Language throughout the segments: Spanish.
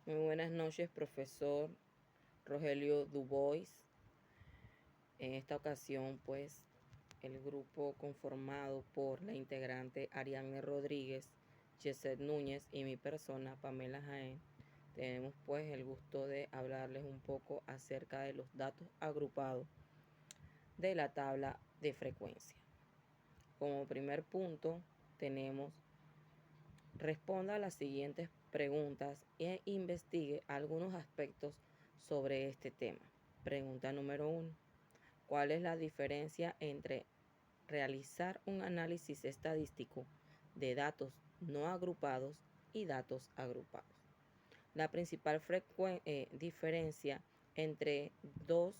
Muy buenas noches, profesor Rogelio Dubois. En esta ocasión, pues, el grupo conformado por la integrante Ariadne Rodríguez, Yeset Núñez y mi persona, Pamela Jaén, tenemos pues el gusto de hablarles un poco acerca de los datos agrupados de la tabla de frecuencia. Como primer punto, tenemos responda a las siguientes preguntas e investigue algunos aspectos sobre este tema. Pregunta número 1. ¿Cuál es la diferencia entre realizar un análisis estadístico de datos no agrupados y datos agrupados? La principal diferencia entre dos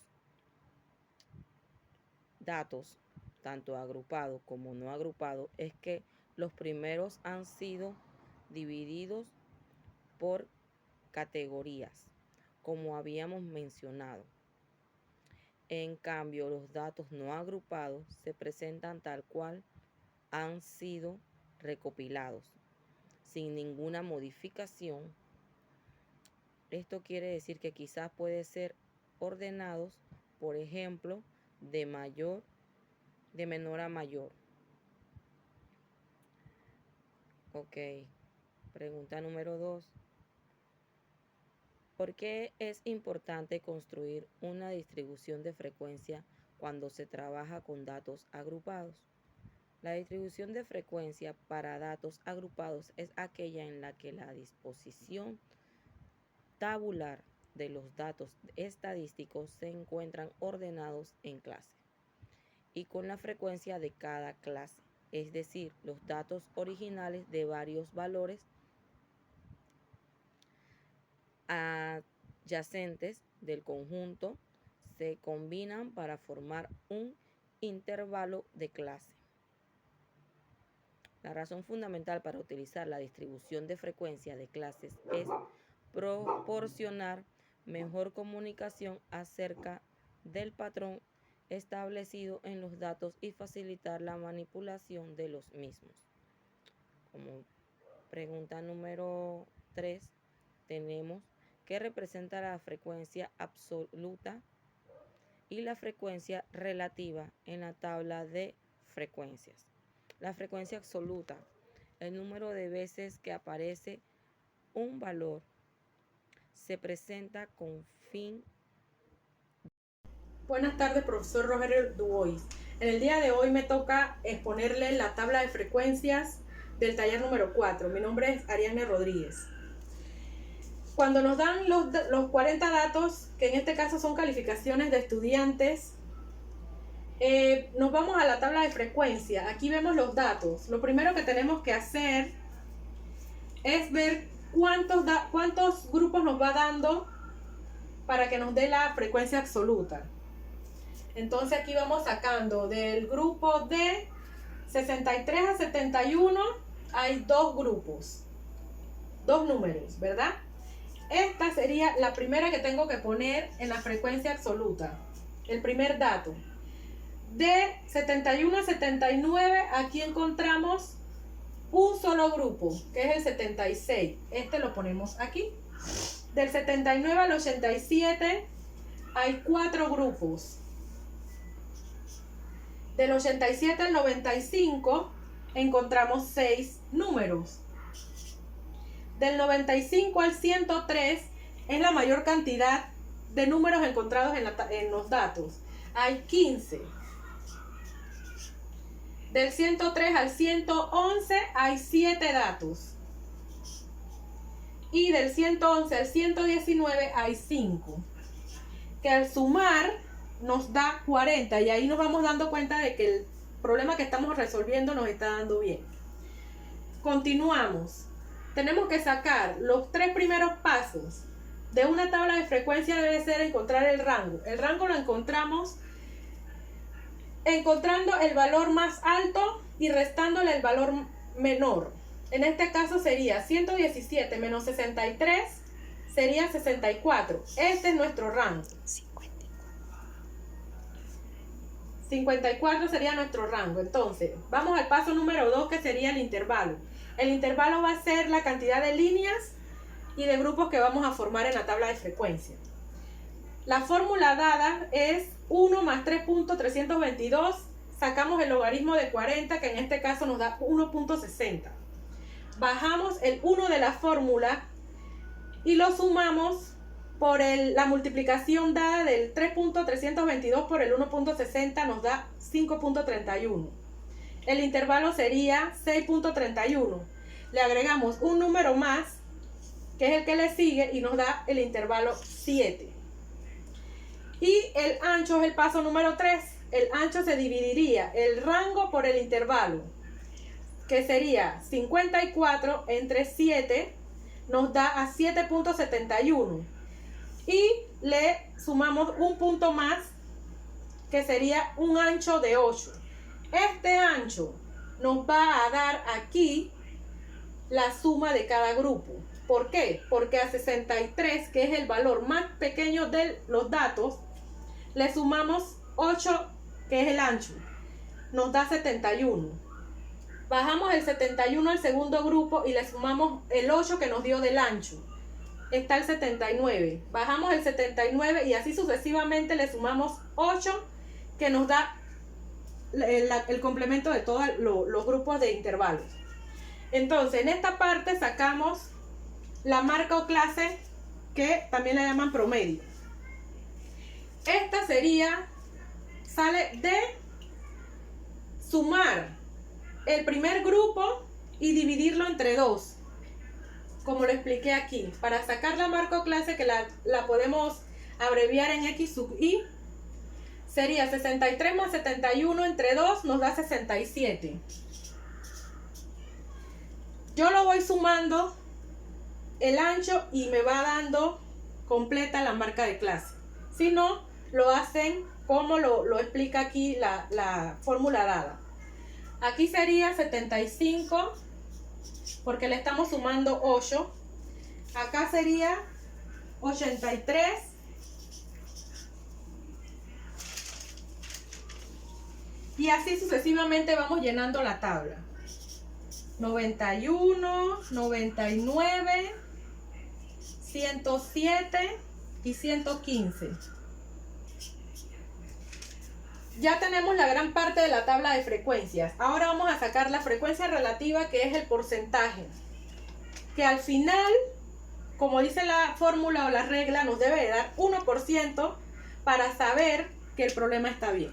datos, tanto agrupados como no agrupados, es que los primeros han sido divididos por categorías, como habíamos mencionado. En cambio, los datos no agrupados se presentan tal cual han sido recopilados, sin ninguna modificación. Esto quiere decir que quizás puede ser ordenados, por ejemplo, de menor a mayor. Ok. Pregunta número 2. ¿Por qué es importante construir una distribución de frecuencia cuando se trabaja con datos agrupados? La distribución de frecuencia para datos agrupados es aquella en la que la disposición tabular de los datos estadísticos se encuentran ordenados en clase y con la frecuencia de cada clase, es decir, los datos originales de varios valores adyacentes del conjunto se combinan para formar un intervalo de clase. La razón fundamental para utilizar la distribución de frecuencia de clases es proporcionar mejor comunicación acerca del patrón establecido en los datos y facilitar la manipulación de los mismos. Como pregunta número 3, tenemos que representa la frecuencia absoluta y la frecuencia relativa en la tabla de frecuencias. La frecuencia absoluta, el número de veces que aparece un valor, se presenta con fin. Buenas tardes, profesor Rogelio Dubois. En el día de hoy me toca exponerle la tabla de frecuencias del taller número 4. Mi nombre es Ariadne Rodríguez. Cuando nos dan los 40 datos, que en este caso son calificaciones de estudiantes, nos vamos a la tabla de frecuencia. Aquí vemos los datos. Lo primero que tenemos que hacer es ver cuántos grupos nos va dando para que nos dé la frecuencia absoluta. Entonces aquí vamos sacando del grupo de 63 a 71 hay dos grupos, dos números, ¿verdad? Esta sería la primera que tengo que poner en la frecuencia absoluta, el primer dato. De 71 a 79 aquí encontramos un solo grupo, que es el 76. Este lo ponemos aquí. Del 79 al 87 hay 4 grupos. Del 87 al 95 encontramos 6 números. Del 95 al 103 es la mayor cantidad de números encontrados en los datos. Hay 15. Del 103 al 111 hay 7 datos. Y del 111 al 119 hay 5. Que al sumar nos da 40 y ahí nos vamos dando cuenta de que el problema que estamos resolviendo nos está dando bien. Continuamos. Tenemos que sacar los 3 primeros pasos de una tabla de frecuencia. Debe ser encontrar el rango. El rango lo encontramos encontrando el valor más alto y restándole el valor menor. En este caso sería 117 menos 63 sería 64. Este es nuestro rango. 54 sería nuestro rango. Entonces, vamos al paso número 2, que sería el intervalo. El intervalo va a ser la cantidad de líneas y de grupos que vamos a formar en la tabla de frecuencia. La fórmula dada es 1 más 3.322, sacamos el logaritmo de 40, que en este caso nos da 1.60. Bajamos el 1 de la fórmula y lo sumamos por la multiplicación dada del 3.322 por el 1.60, nos da 5.31. El intervalo sería 6.31. Le agregamos un número más, que es el que le sigue, y nos da el intervalo 7. Y el ancho es el paso número 3. El ancho se dividiría el rango por el intervalo, que sería 54 entre 7, nos da a 7.71. Y le sumamos un punto más, que sería un ancho de 8. Este ancho nos va a dar aquí la suma de cada grupo. ¿Por qué? Porque a 63, que es el valor más pequeño de los datos, le sumamos 8, que es el ancho. Nos da 71. Bajamos el 71 al segundo grupo y le sumamos el 8 que nos dio del ancho. Está el 79. Bajamos el 79 y así sucesivamente le sumamos 8 que nos da el complemento de todos los grupos de intervalos. Entonces, en esta parte sacamos la marca o clase, que también la llaman promedio. Esta sale de sumar el primer grupo y dividirlo entre 2, como lo expliqué aquí. Para sacar la marca o clase, que la podemos abreviar en X sub I, sería 63 más 71 entre 2 nos da 67. Yo lo voy sumando el ancho y me va dando completa la marca de clase. Si no, lo hacen como lo explica aquí la fórmula dada. Aquí sería 75, porque le estamos sumando 8. Acá sería 83. Y así sucesivamente vamos llenando la tabla. 91, 99, 107 y 115. Ya tenemos la gran parte de la tabla de frecuencias. Ahora vamos a sacar la frecuencia relativa, que es el porcentaje, que al final, como dice la fórmula o la regla, nos debe de dar 1% para saber que el problema está bien.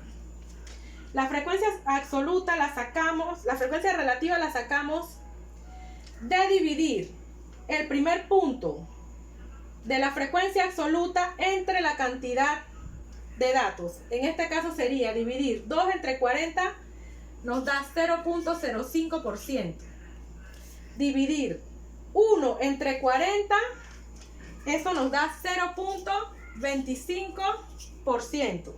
La frecuencia absoluta la sacamos, la frecuencia relativa la sacamos de dividir el primer punto de la frecuencia absoluta entre la cantidad de datos. En este caso sería dividir 2 entre 40, nos da 0.05%. Dividir 1 entre 40, eso nos da 0.25%.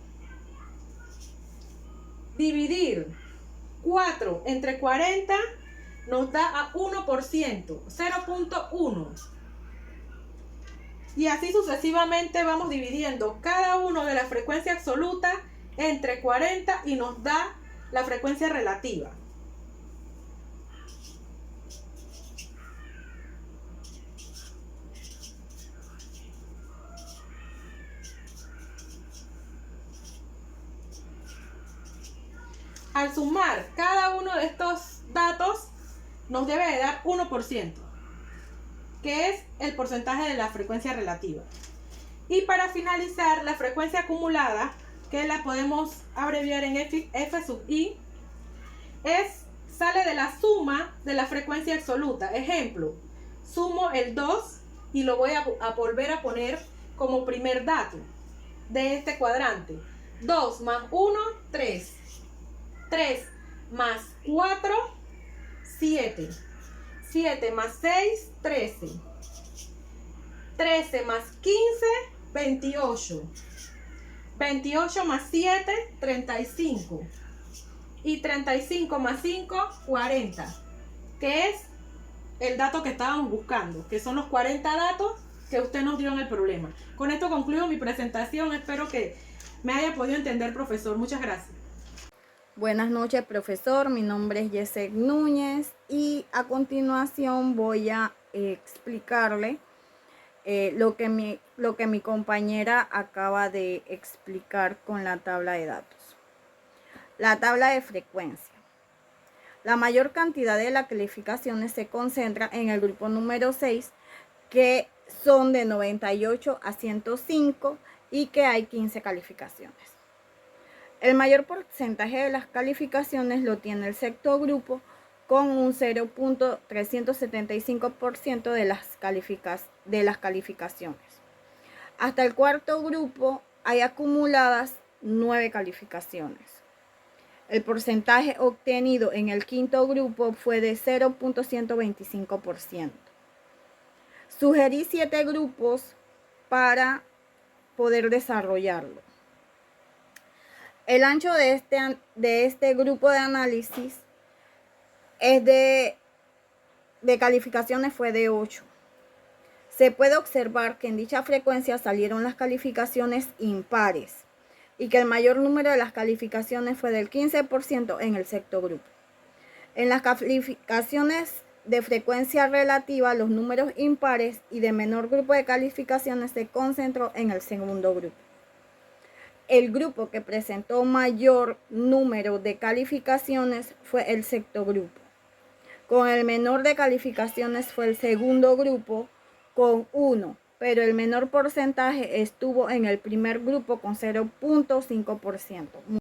Dividir 4 entre 40 nos da a 1%, 0.1. Y así sucesivamente vamos dividiendo cada uno de la frecuencia absoluta entre 40 y nos da la frecuencia relativa. Al sumar cada uno de estos datos nos debe de dar 1%, que es el porcentaje de la frecuencia relativa. Y para finalizar, la frecuencia acumulada, que la podemos abreviar en F sub I, sale de la suma de la frecuencia absoluta. Ejemplo, sumo el 2 y lo voy a volver a poner como primer dato de este cuadrante. 2 más 1, 3. 3 más 4, 7. 7 más 6, 13. 13 más 15, 28. 28 más 7, 35. Y 35 más 5, 40. Que es el dato que estábamos buscando, que son los 40 datos que usted nos dio en el problema. Con esto concluyo mi presentación. Espero que me haya podido entender, profesor. Muchas gracias. Buenas noches, profesor. Mi nombre es Yesek Núñez y a continuación voy a explicarle lo que mi compañera acaba de explicar con la tabla de datos. La tabla de frecuencia. La mayor cantidad de las calificaciones se concentra en el grupo número 6, que son de 98 a 105 y que hay 15 calificaciones. El mayor porcentaje de las calificaciones lo tiene el sexto grupo, con un 0.375% de las calificaciones. Hasta el cuarto grupo hay acumuladas 9 calificaciones. El porcentaje obtenido en el quinto grupo fue de 0.125%. Sugerí 7 grupos para poder desarrollarlo. El ancho de este grupo de análisis de calificaciones fue de 8. Se puede observar que en dicha frecuencia salieron las calificaciones impares y que el mayor número de las calificaciones fue del 15% en el sexto grupo. En las calificaciones de frecuencia relativa, los números impares y de menor grupo de calificaciones se concentró en el segundo grupo. El grupo que presentó mayor número de calificaciones fue el sexto grupo. Con el menor de calificaciones fue el segundo grupo con 1, pero el menor porcentaje estuvo en el primer grupo con 0.5%.